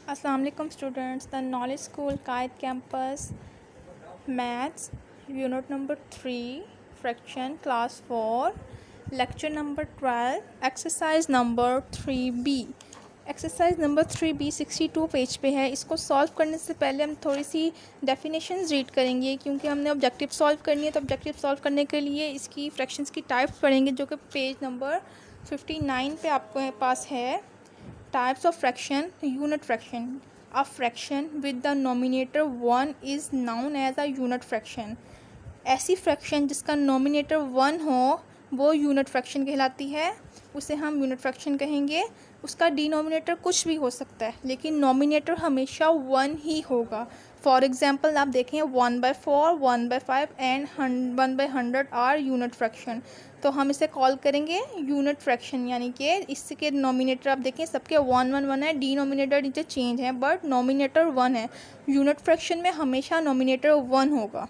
अस्सलाम वालेकुम students, the knowledge school Quaid campus maths unit number 3 fraction class 4 lecture number 12 exercise number 3B। Exercise number 3B 62 page पे है। इसको solve करने से पहले हम थोड़ी सी डेफिनेशंस रीड करेंगे, क्योंकि हमने ऑब्जेक्टिव सॉल्व करनी है। तो ऑब्जेक्टिव सॉल्व करने के लिए इसकी फ्रैक्शंस की टाइप्स पढ़ेंगे, जो कि पेज नंबर 59 पे आपके पास है। Types of fraction. Unit fraction. A fraction with the nominator 1 is known as a unit fraction. ऐसी फ्रैक्शन जिसका नोमिनेटर 1 हो वो यूनिट फ्रैक्शन कहलाती है, उसे हम यूनिट फ्रैक्शन कहेंगे। उसका डिनोमिनेटर कुछ भी हो सकता है, लेकिन नोमिनेटर हमेशा 1 ही होगा। फॉर एग्जांपल आप देखें 1/4, 1/5 एंड 1/100 आर यूनिट फ्रैक्शन। तो हम इसे कॉल करेंगे यूनिट फ्रैक्शन, यानी कि इसके नोमिनेटर आप देखें सबके 1 1 1 है, डिनोमिनेटर नीचे चेंज है बट नोमिनेटर 1 है। यूनिट फ्रैक्शन में हमेशा नोमिनेटर 1 होगा।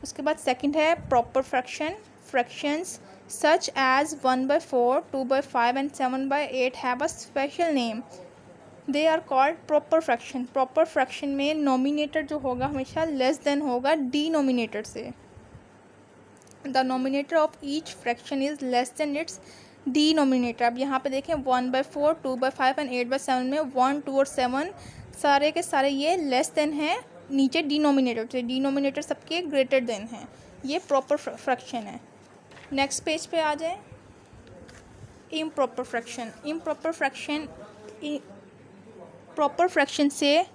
उसके बाद सेकंड है proper fraction. Fractions such as 1/4, 2/5 and 7/8 have a special name, they are called proper fraction. Proper fraction में नोमिनेटर जो होगा हमेशा लेस देन होगा डिनोमिनेटर से। The nominator of each fraction is less than its denominator. अब यहाँ पे देखें 1/4, 2/5 एंड 8/7 में 1, 2 और 7 सारे के सारे ये लेस देन हैं नीचे डिनोमिनेटर से। डिनोमिनेटर सबके ग्रेटर देन है। ये प्रॉपर फ्रैक्शन है। नेक्स्ट पेज पे आ जाए। Improper fraction. Improper fraction proper fraction से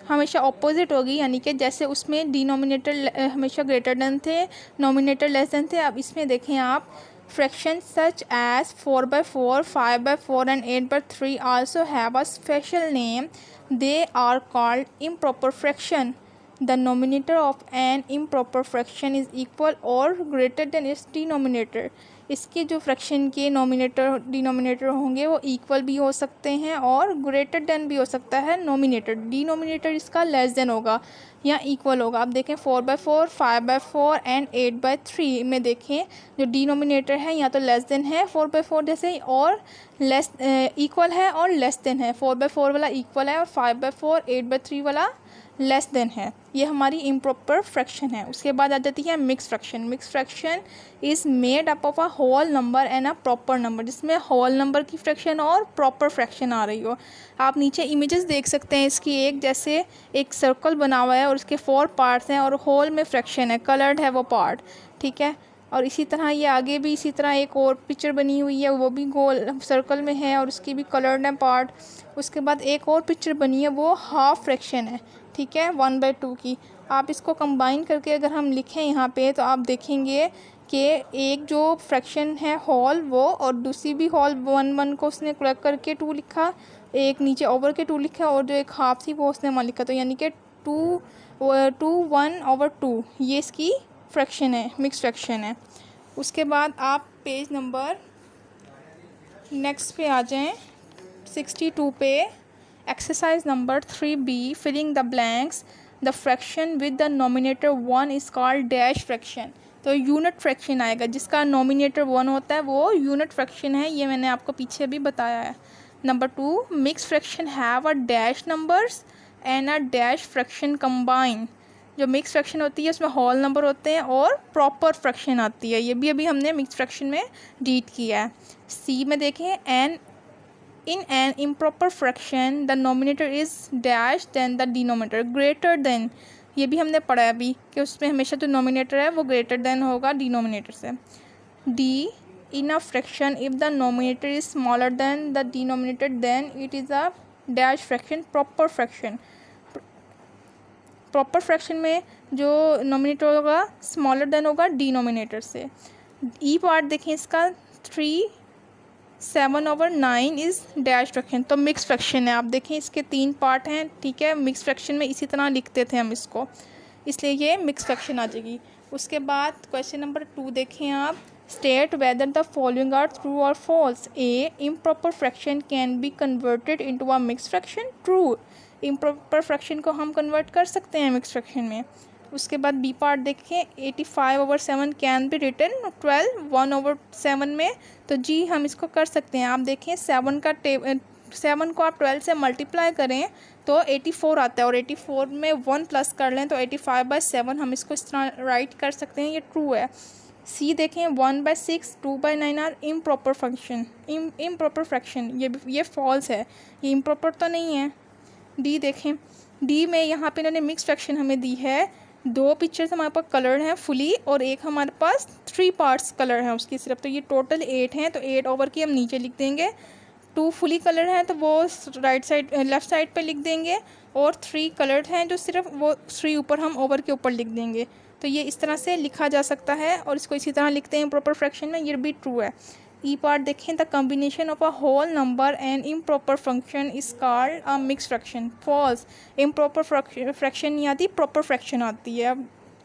हमेशा ऑपोजिट होगी, यानी कि जैसे उसमें डिनोमिनेटर हमेशा ग्रेटर देन थे, नोमिनेटर लेस देन थे। अब इसमें देखें आप fraction such as 4/4, 5/4 and 8/3 also have a special name, they are called improper fraction. The nominator of an improper fraction is equal और ग्रेटर देन इट्स डिनोमिनेटर। इसके जो fraction के नोमिनेटर डिनोमिनेटर होंगे वो इक्वल भी हो सकते हैं और ग्रेटर देन भी हो सकता है नोमिनेटर। डिनोमिनेटर इसका लेस देन होगा या इक्वल होगा। आप देखें 4/4, 5/4 एंड 8/3 में देखें जो डिनोमिनेटर है या तो लेस देन है 4/4 जैसे, और लेस इक्वल है और लेस देन है। 4/4 वाला इक्वल है और 5/4, 8/3 वाला लेस देन है। ये हमारी इम्प्रॉपर फ्रैक्शन है। उसके बाद आ जाती है mix fraction. Mix fraction is made up of a whole number and a proper number, जिसमें होल नंबर की फ्रैक्शन और प्रॉपर फ्रैक्शन आ रही हो। आप नीचे इमेजेस देख सकते हैं इसकी, एक जैसे एक सर्कल बना हुआ है और उसके 4 पार्ट्स हैं और होल में फ्रैक्शन है, कलर्ड है वो पार्ट, ठीक है। और इसी तरह ये आगे भी इसी तरह एक और पिक्चर बनी हुई है, वो भी गोल सर्कल में है और उसकी भी कलर्ड है पार्ट। उसके बाद एक और पिक्चर बनी है, वो हाफ फ्रैक्शन है, ठीक है, 1/2 की। आप इसको कंबाइन करके अगर हम लिखें यहाँ पे तो आप देखेंगे कि एक जो फ्रैक्शन है होल वो, और दूसरी भी होल 1 को उसने कलेक्ट करके 2 लिखा, एक नीचे ओवर के 2 लिखा, और जो एक हाफ थी वो उसने 1 लिखा। तो यानी कि 2, 1/2 ये इसकी फ्रैक्शन है, मिक्स फ्रैक्शन है। उसके बाद आप पेज नंबर नेक्स्ट पे आ जाएं, 62 पे। Exercise number 3B filling the blanks. The fraction with the nominator 1 is called dash fraction. तो यूनिट फ्रैक्शन आएगा, जिसका नोमिनेटर 1 होता है वो यूनिट फ्रैक्शन है। ये मैंने आपको पीछे भी बताया है। Number 2, mix fraction have a dash numbers and a dash fraction combine. जो मिक्स फ्रैक्शन होती है उसमें होल नंबर होते हैं और प्रॉपर फ्रैक्शन आती है। ये भी अभी हमने मिक्स फ्रैक्शन में डीट किया है। सी में देखें in an improper fraction the numerator is dash then the denominator greater than। ये भी हमने पढ़ा है अभी कि उसमें हमेशा जो नोमिनेटर है वो ग्रेटर देन होगा डिनोमिनेटर से। D, in a fraction if the numerator is smaller than the denominator then it is a dash fraction proper fraction। Proper fraction में जो नोमिनेटर होगा स्मॉलर देन होगा डिनोमिनेटर से। ई पार्ट देखें इसका 3/7/9 इज़ डैश फ्रैक्शन, तो mix fraction है। आप देखें इसके 3 पार्ट हैं, ठीक है। मिक्स फ्रैक्शन में इसी तरह लिखते थे हम इसको, इसलिए ये मिक्स फ्रैक्शन आ जाएगी। उसके बाद क्वेश्चन नंबर 2 देखें आप। State whether the following are true और false. A, improper fraction can be converted into a mix fraction. True, improper fraction को हम कन्वर्ट कर सकते हैं मिक्स फ्रैक्शन में। उसके बाद बी पार्ट देखें 85/7 कैन बी रिटन 12 1/7 में। तो जी हम इसको कर सकते हैं। आप देखें 7 का 7 को आप 12 से मल्टीप्लाई करें तो 84 आता है, और 84 में 1 प्लस कर लें तो 85/7 हम इसको इस तरह राइट कर सकते हैं, ये ट्रू है। सी देखें 1/6, 2/9 are improper function, improper fraction, ये फॉल्स है, ये इम्प्रॉपर तो नहीं है। डी देखें, डी में यहाँ पे इन्होंने मिक्स फ्रैक्शन हमें दी है, 2 पिक्चर्स हमारे पास कलर हैं फुली और एक हमारे पास 3 पार्ट्स कलर हैं उसकी सिर्फ, तो ये टोटल 8 हैं, तो 8 ओवर की हम नीचे लिख देंगे। 2 फुली कलर हैं तो वो राइट साइड लेफ़्ट साइड पे लिख देंगे, और 3 कलर्ड हैं जो सिर्फ वो 3 ऊपर हम ओवर के ऊपर लिख देंगे। तो ये इस तरह से लिखा जा सकता है, और इसको इसी तरह लिखते हैं इम्प्रॉपर फ्रैक्शन में, ये भी ट्रू है। ई पार्ट देखें, the combination of a whole number and improper function is called a mix fraction. False, improper fraction नहीं आती, प्रॉपर फ्रैक्शन आती है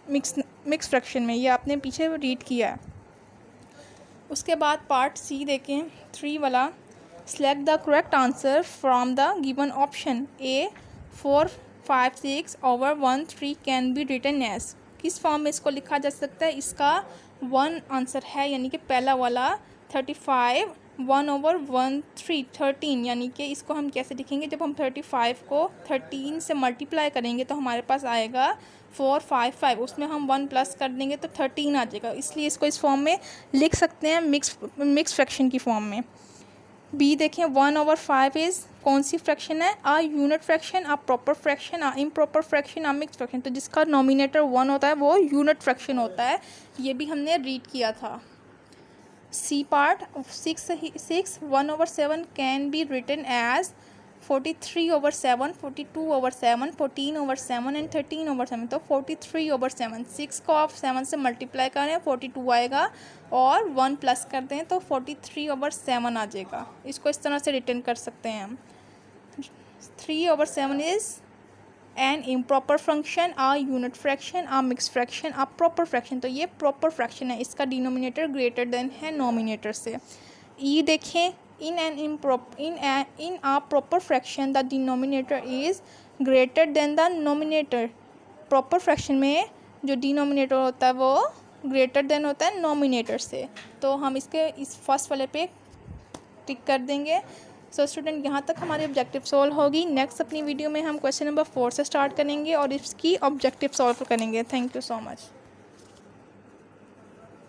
मिक्स फ्रैक्शन में, ये आपने पीछे रीड किया है। उसके बाद पार्ट सी देखें 3 वाला, select the correct answer from the given option. A 4, 5, 6 over 1, 3 can be written as. किस फॉर्म में इसको लिखा जा सकता है? इसका 1 आंसर है, यानी कि पहला वाला 35, 1/1/3 13, यानी कि इसको हम कैसे लिखेंगे? जब हम 35 को 13 से मल्टीप्लाई करेंगे तो हमारे पास आएगा 455, उसमें हम 1 प्लस कर देंगे तो 13 आ जाएगा, इसलिए इसको इस फॉर्म में लिख सकते हैं, मिक्स फ्रैक्शन की फॉर्म में। बी देखें 1/5 इज़ कौन सी फ्रैक्शन है? आ unit fraction, a proper fraction, uh improper fraction, a mix fraction. तो जिसका नॉमिनेटर 1 होता है वो यूनिट फ्रैक्शन होता है, ये भी हमने रीड किया था। C part 6 1/7 can be written as 43/7, 42/7, 14/7 and 13/7। तो 43/7, 6 को आप 7 से मल्टीप्लाई करें 42 आएगा, और 1 प्लस कर दें तो 43/7 आ जाएगा। इसको इस तरह से रिटर्न कर सकते हैं हम। 3/7 is an improper function, a unit fraction, a mix fraction, a proper fraction. तो ये प्रॉपर फ्रैक्शन है, इसका डिनोमिनेटर ग्रेटर देन है नॉमिनेटर से। ई देखें, in a proper fraction the denominator is greater than the numerator। Proper fraction में जो denominator होता है वो ग्रेटर देन होता है नॉमिनेटर से, तो हम इसके इस फर्स्ट वाले पे टिक कर देंगे। सो स्टूडेंट, यहाँ तक हमारी ऑब्जेक्टिव सॉल्व होगी। नेक्स्ट अपनी वीडियो में हम क्वेश्चन नंबर 4 से स्टार्ट करेंगे और इसकी ऑब्जेक्टिव सॉल्व करेंगे। Thank you so much.